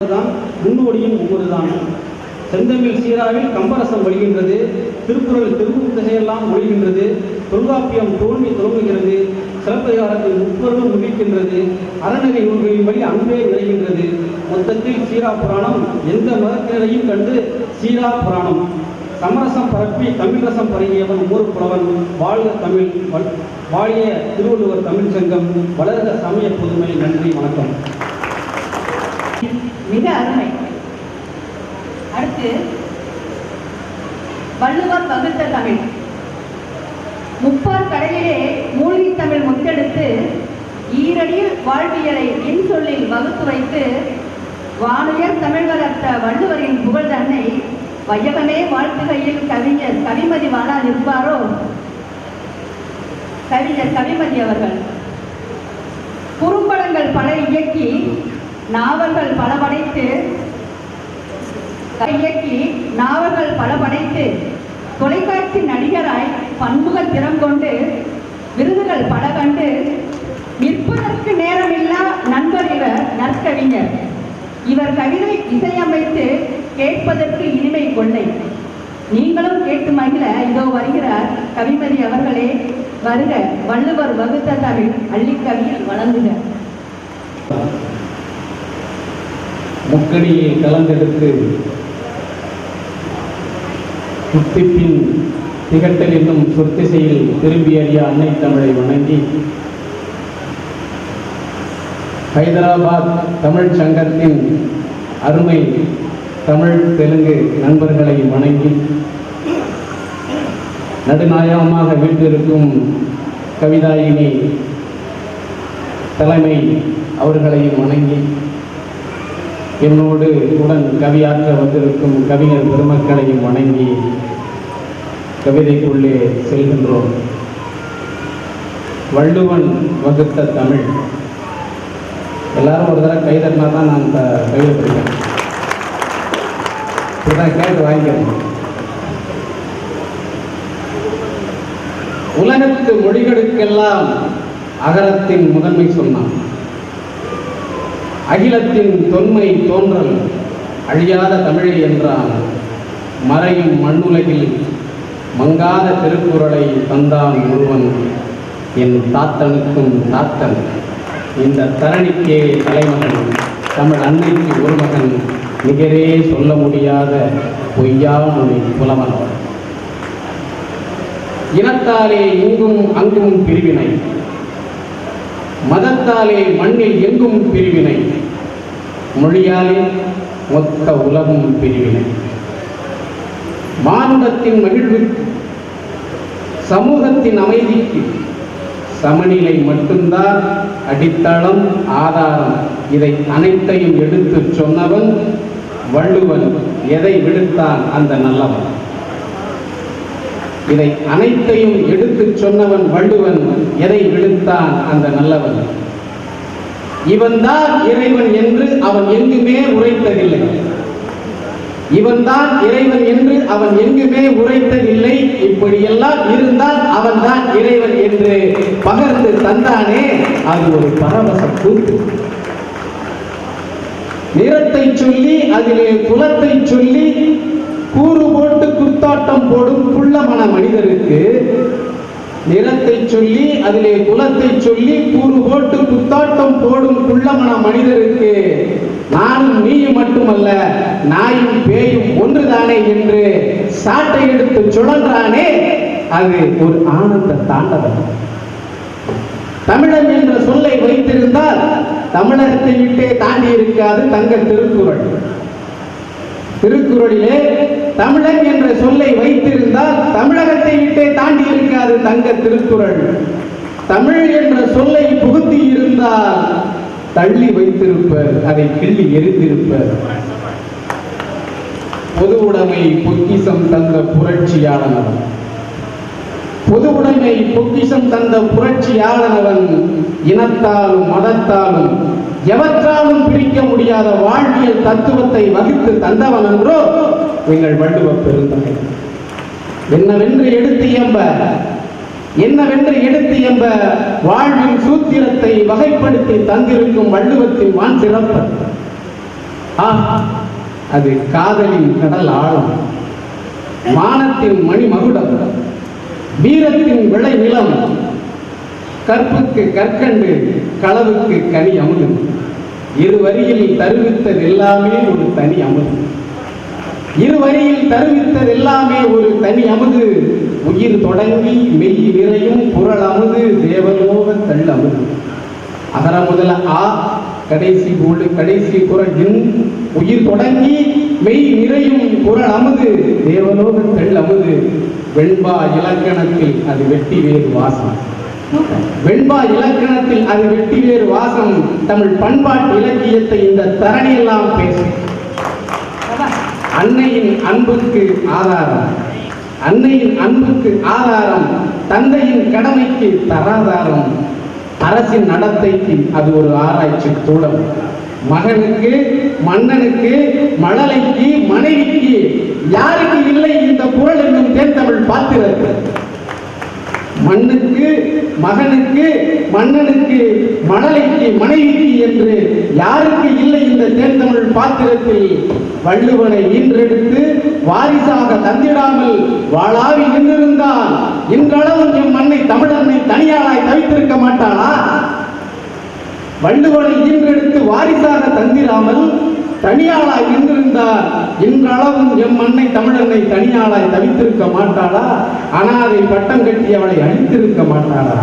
ஒன்றுதான், முன்னோடியும் ஒவ்வொருதான். செந்தமிழ் சீராவில் கம்பரசம் வழிகின்றது, திருக்குறள் திருவும் திசையெல்லாம் ஒழிகின்றது, தொல்காப்பியம் தோல்வி தொடங்குகிறது, சிலப்பதிகாரத்தில் முப்பொருளும் முடிக்கின்றது, அறநெறி நூல்களின்படி அன்பே விளைகின்றது. மொத்தத்தில் சீரா புராணம் எந்த மதத்தினரையும் கண்டு சீரா புராணம். சமரசம் பரப்பி தமிழ் ரசம் பரங்கியவன் ஊர் புலவன். வாழ்க தமிழ், வாழிய திருவள்ளுவர் தமிழ் சங்கம், வளர்க சமய புதுமை. நன்றி, வணக்கம். மிக அருமை. அடுத்து வள்ளுவர் வகுத்த தமிழ். முப்பார் கடலிலே மூழ்கி தமிழ் முத்தெடுத்து ஈரடியில் வாழ்வியலை இன்சொல்லில் வகுத்து வைத்து வானுயர் தமிழ் வளர்த்த வள்ளுவரின் புகழ் தன்னை வையகமே வாழ்த்துகையில் கவிஞர் கவிமதி வாழா நிற்பாரோ? கவிஞர் கவிமதி அவர்கள் குறும்படங்கள் பல இயக்கி நாவல்கள் பல படைத்து தொலைக்காட்சி நடிகராய் பன்முக திறம் கொண்டு விருதுகள் பல கண்டு நிற்பதற்கு நேரமில்லா நண்பர் இவர் நற்கவிஞர். இவர் கவிதை இசையமைத்து கேட்பதற்கு இனிமை கொள்ளை. நீங்களும் கேட்டு மகிழ இதோ வருகிறார் கவிமதி அவர்களே. வருக, வள்ளுவர் வகுத்த தமிழ் அள்ளிக்கவியில் வழங்குக. முக்கணியை கலந்தெடுத்து முத்திப்பின் திகட்டல் என்னும் சொத்திசையில் திரும்பி அறிய அன்னை தமிழை வணங்கி, ஹைதராபாத் தமிழ் சங்கத்தின் அருமை தமிழ் தெலுங்கு நண்பர்களை வணங்கி, நடுநாயகமாக வீட்டிருக்கும் கவிதாயினி தலைமை அவர்களையும் வணங்கி, என்னோடு உடன் கவியாற்ற வந்திருக்கும் கவிஞர் பெருமக்களையும் வணங்கி கவிதைக்குள்ளே செல்கின்றோம். வள்ளுவன் வகுத்த தமிழ். எல்லாரும் ஒரு தடவை கைதட்டினா தான் நான் இந்த கவிதை படிக்கிறேன். இதுதான் கேட்டு வாங்கிக்கிறேன். உலகத்து மொழிகளுக்கெல்லாம் அகரத்தின் முதன்மை சொன்னான். அகிலத்தின் தொன்மை தோன்றல் அழியாத தமிழை என்றான். மறையும் மண்ணுலகில் மங்காத திருக்குறளை தந்தான் ஒருவன், என் தாத்தனுக்கும் தாத்தன், இந்த தரணிக்கே தலைமகன், தமிழ் அன்னைக்கு ஒரு மகன், நிகரே சொல்ல முடியாத பொய்யா மொழி புலவன். இனத்தாலே இங்கும் அங்கும் பிரிவினை, மதத்தாலே மண்ணில் எங்கும் பிரிவினை, மொழியாலே மொத்த உலகும் பிரிவினை. மானுடத்தின் மகிழ்வுக்கு, சமூகத்தின் அமைதிக்கு சமநிலை மட்டும்தான் அடித்தளம், ஆதாரம். இதை அனைத்தையும் எடுத்து சொன்னவன் வள்ளுவன். எதை விடுத்தான் அந்த நல்லவன்? இதை அனைத்தையும் எடுத்து சொன்னவன் வள்ளுவன். எதை விடுத்தான் அந்த நல்லவன்? இவன்தான் இறைவன் என்று அவன் எங்குமே உரைத்ததில்லை. இவன்தான் இறைவன் என்று அவன் எங்குமே உரைத்ததில்லை. இப்படியெல்லாம் இருந்தால் அவன்தான் இறைவன் என்று பகர்ந்து தந்தானே, அது ஒரு பரவச கூத்து. நிறத்தை சொல்லி அதிலே குலத்தை சொல்லி கூறு போட்டு குத்தாட்டம் போடும் குள்ளமன மனிதருக்கு, நிறத்தை சொல்லி அதிலே குலத்தை சொல்லி கூறு போட்டு குத்தாட்டம் போடும் குள்ளமன மனிதருக்கு நானும் நீயும் மட்டுமல்ல நாயும் பேயும் ஒன்றுதானே என்று சாட்டை எடுத்து சுழன்றானே, அது ஒரு ஆனந்த தாண்டவம். தமிழன் என்ற சொல்லை வைத்திருந்தால் தமிழகத்தை விட்டே தாண்டி இருக்காது தங்க திருக்குறள். திருக்குறளிலே தமிழன் என்ற சொல்லை வைத்திருந்தால் தமிழகத்தை விட்டே தாண்டி இருக்காது தங்க திருக்குறள். தமிழ் என்ற சொல்லை புகுத்தி இருந்தால் தள்ளி வைத்திருப்பர், அதை கிள்ளி எரிந்திருப்பர். பொது உடைமை பொக்கிஷம் தந்த புரட்சியாளனவன், பொது உடைமை பொக்கிஷம் தந்த புரட்சியாளனவன் இனத்தாலும் மதத்தாலும் எவற்றாலும் பிரிக்க முடியாத வாழ்வியல் தத்துவத்தை வகுத்து தந்தவன் என்றோ எங்கள் வள்ளுவ பெருந்தகை. என்னவென்று எடுத்து எம்ப வாழ்வின் சூத்திரத்தை வகைப்படுத்தி தந்திருக்கும் வள்ளுவத்தின் வான் சிறப்பு. அது காதலின் கடல் ஆழம், மானத்தின் மணிமகுடம், வீரத்தின் விளை நிலம், கற்புக்கு கற்கண்டு, களவுக்கு கனி அமுதம். இருவரியில் தருவித்தது எல்லாமே ஒரு தனி அமுது. இருவரியில் தருவித்தது எல்லாமே ஒரு தனி அமுது. உயிர் தொடங்கி மெய் நிறையும் புரள் அமுது, தேவலோக தள் அமுது. அகர முதல ஆ, கடைசி குரல் இன். உயிர் தொடங்கி மெய் நிறையும் குரல் அமுது, தேவலோக தள் அமுது. வெண்பா இலக்கணத்தில் அது வெட்டி வேறு வாசம். வெண்பா இலக்கணத்தில் அது வெட்டி வேறு வாசம். தமிழ் பண்பாட்டு இலக்கியத்தை இந்த தரணியெல்லாம் பேசும். அன்னையின் அன்புக்கு ஆதாரம், அன்னையின் அன்புக்கு ஆதாரம், தந்தையின் கடமைக்கு தராதாரம், அரசின் நடத்தைக்கு அது ஒரு ஆராய்ச்சி கூடம். மகனுக்கு, மன்னனுக்கு, மழலைக்கு, மனைவிக்கு யாருக்கு இல்லை இந்த குறள் என்னும் தேர்தமிழ் பாத்திரத்தில்? மண்ணுக்கு, மகனுக்கு, மன்னனுக்கு, மழலைக்கு, மனைவிக்கு என்று யாருக்கு இல்லை இந்த தேர்தமிழ் பாத்திரத்தில்? வள்ளுவனை ஈன்றெடுத்து வாரிசாக தந்திடாமல் வாழாவி நின்றிருந்தால் இன்றளவும் எம் மண்ணை தமிழன்னை தனியாளாய் தவித்திருக்க மாட்டாளா? வள்ளுவனை ஈன்றெடுத்து வாரிசாக தந்திராமல் தனியாளாய் நின்றிருந்தால் இன்றளவும் எம் மண்ணை தமிழன்னை தனியாளாய் தவித்திருக்க மாட்டாளா? அனாதை பட்டம் கட்டி அவளை அழித்திருக்க மாட்டாளா?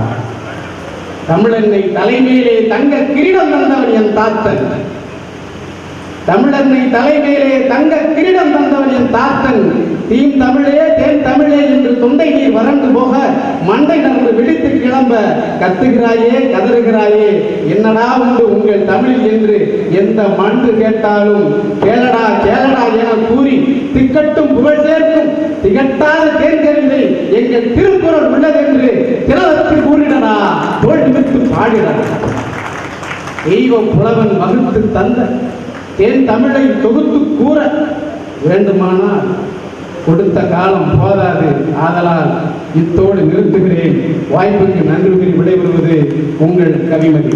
தமிழன்னை தலைமையிலே தங்க கிரீடம் தந்தவன் என் தாத்தன். தமிழன்னை தலைமையிலே தங்க கிரீடம் தந்தவன் என் தாத்தன். தீம் தமிழே தேன் தமிழே என்று தொண்டை நீர் வறண்டு போக மண்டை நரம்பு விழித்து கிளம்ப கத்துகிறாயே, கதறுகிறாயே, என்னடா உண்டு உங்கள் தமிழ் என்று எந்த மண்டு கேட்டாலும் கேளடா கேளடா என கூறி திக்கட்டும் புகழ் சேர்க்கும் திகட்டாத தேர்ந்தெறிந்து எங்கள் திருக்குறள் உள்ளதென்று திரவத்தில் கூறிடடா, தோல் நிமித்து பாடிடா. தெய்வம் புலவன் வகுத்து தந்த தேன் தமிழை தொகுத்து கூற வேண்டுமானால் கொடுத்த காலம் போதாது. ஆதலால் இத்தோடு நிறுத்துகிறேன். வாய்ப்புக்கு நன்றி கூறி விடைபெறுவது உங்கள் கவிமதி.